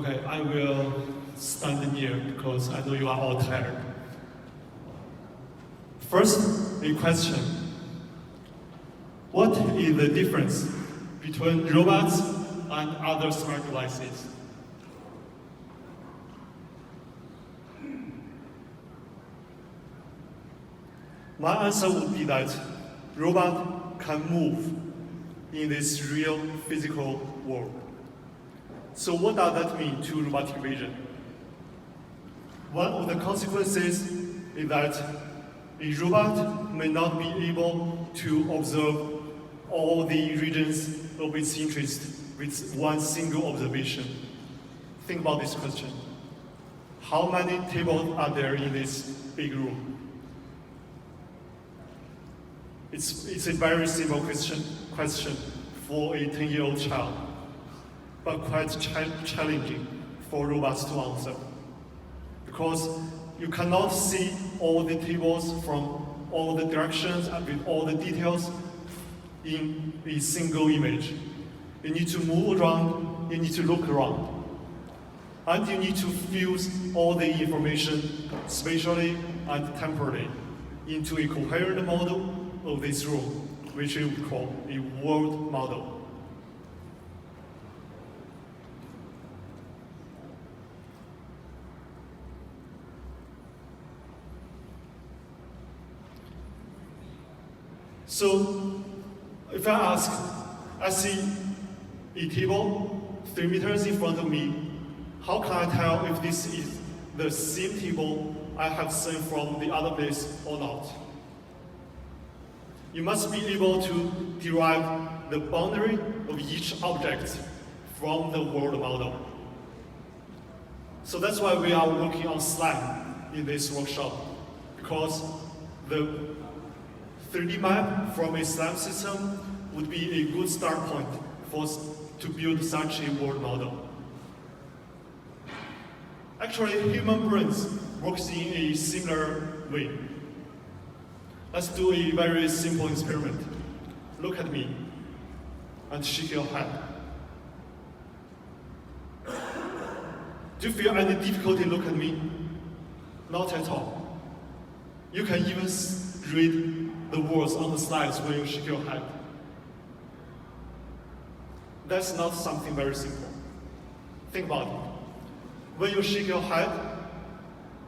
Okay, I will stand near because I know you are all tired. First, a question. What is the difference between robots and other smart devices? My answer would be that robot can move in this real physical world. So what does that mean to robotic vision? One of the consequences is that a robot may not be able to observe all the regions of its interest with one single observation. Think about this question. How many tables are there in this big room? It's a very simple question for a 10-year-old child, but quite challenging for robots to answer. Because you cannot see all the tables from all the directions and with all the details in a single image. You need to move around, you need to look around. And you need to fuse all the information spatially and temporally into a coherent model of this room, which we would call a world model. So, if I ask, I see a table 3 meters in front of me, how can I tell if this is the same table I have seen from the other place or not? You must be able to derive the boundary of each object from the world model. So that's why we are working on SLAM in this workshop, because the 3D map from a SLAM system would be a good start point for us to build such a world model. Actually, human brains works in a similar way. Let's do a very simple experiment. Look at me and shake your head. Do you feel any difficulty look at me? Not at all. You can even read the words on the slides when you shake your head. That's not something very simple. Think about it. When you shake your head,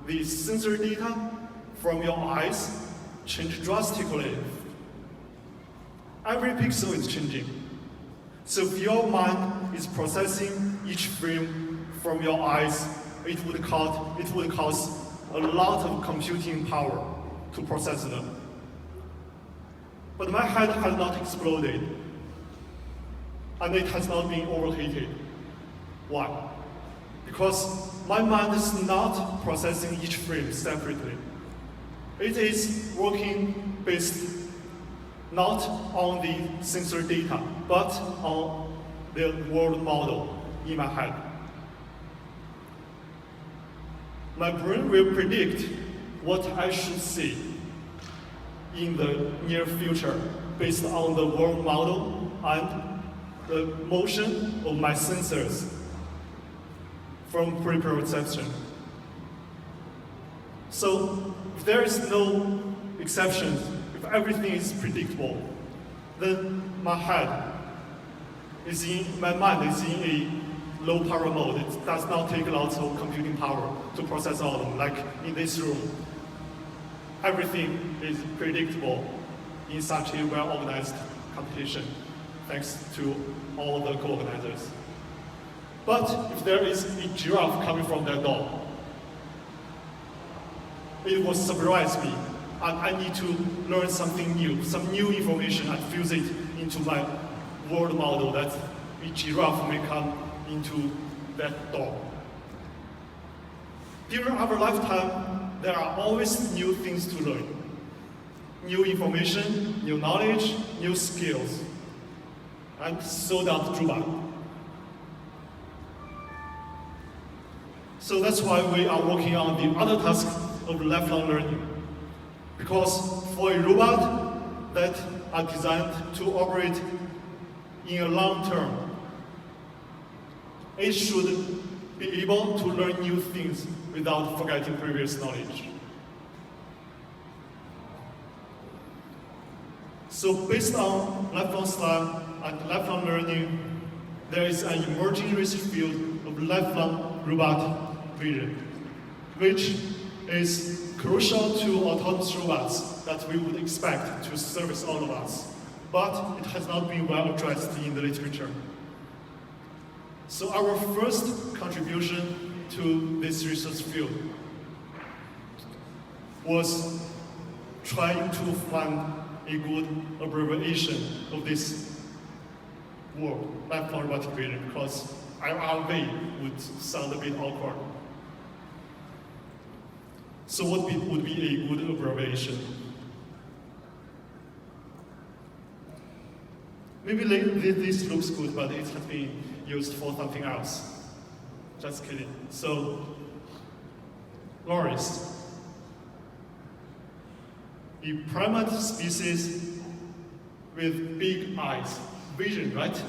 the sensor data from your eyes change drastically. Every pixel is changing. So if your mind is processing each frame from your eyes, it would cost a lot of computing power to process them. But my head has not exploded, and it has not been overheated. Why? Because my mind is not processing each frame separately. It is working based not on the sensor data, but on the world model in my head. My brain will predict what I should see in the near future based on the world model and the motion of my sensors from pre-perception. So if there is no exception, if everything is predictable, then my mind is in a low power mode. It does not take lots of computing power to process all of them. Like in this room, everything is predictable in such a well-organized competition, thanks to all the co-organizers. But if there is a giraffe coming from that door, it will surprise me, and I need to learn something new, some new information, and fuse it into my world model that a giraffe may come into that door. During our lifetime, there are always new things to learn. New information, new knowledge, new skills. And so does robot. So that's why we are working on the other task of lifelong learning. Because for a robot that are designed to operate in a long term, it should be able to learn new things without forgetting previous knowledge. So based on lifelong SLAM and lifelong learning, there is an emerging research field of lifelong robotic vision, which is crucial to autonomous robots that we would expect to service all of us, but it has not been well addressed in the literature. So our first contribution to this research field was trying to find a good abbreviation of this word, lifelong robotic vision, because IRV would sound a bit awkward. So what would be a good abbreviation? Maybe this looks good, but it has been used for something else. Just kidding. So, LORIS. A primate species with big eyes. Vision, right?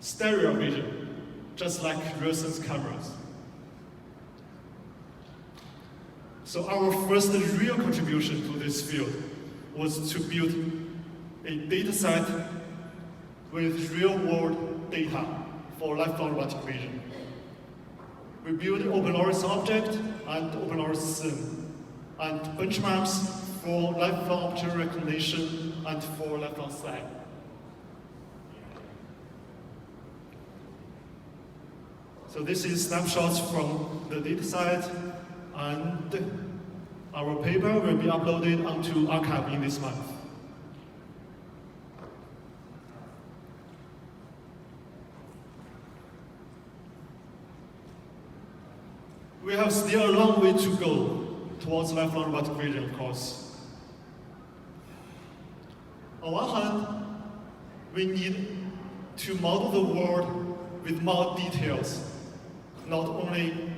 Stereo vision, just like Xuesong's cameras. So our first real contribution to this field was to build a data set with real-world data for lifelong robotic vision. We built OpenLORIS object and OpenLORIS sim, and benchmarks for lifelong object recognition and for lifelong SLAM. So this is snapshots from the dataset, and our paper will be uploaded onto arXiv in this month. We have still a long way to go towards lifelong robotic vision, of course. On one hand, we need to model the world with more details, not only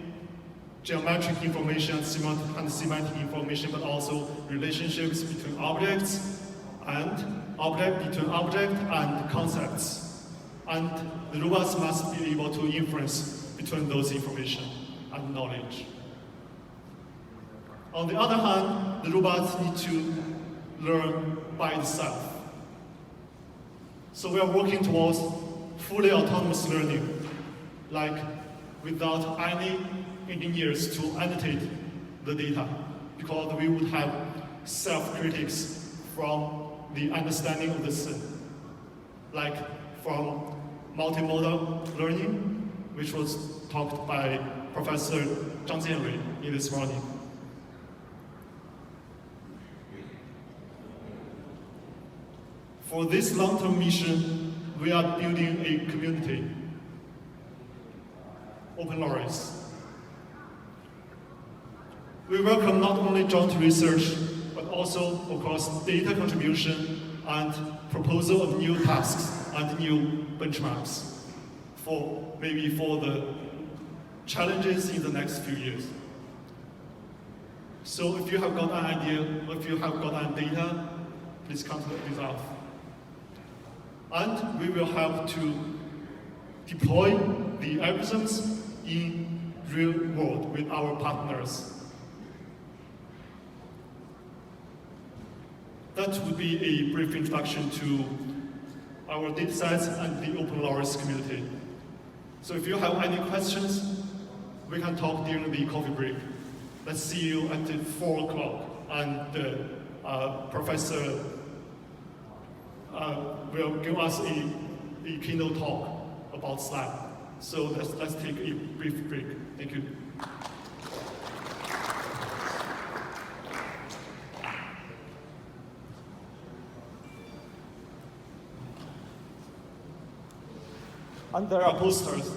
geometric information and semantic information, but also relationships between objects and between object and concepts. And the robots must be able to inference between those information and knowledge. On the other hand, the robots need to learn by itself. So we are working towards fully autonomous learning, like without any engineers to annotate the data, because we would have self-critics from the understanding of the scene, like from multimodal learning, which was talked by Professor Zhang Jianwei in this morning. For this long-term mission, we are building a community, OpenLORIS. We welcome not only joint research, but also, of course, data contribution and proposal of new tasks and new benchmarks for the challenges in the next few years. So if you have got an idea, or if you have got an data, please contact with us. And we will help to deploy the algorithms in real world with our partners. That would be a brief introduction to our datasets and the OpenLORIS community. So if you have any questions, we can talk during the coffee break. Let's see you at 4 o'clock, and Professor will give us a keynote talk about SLAM. So let's take a brief break. Thank you. And there are posters.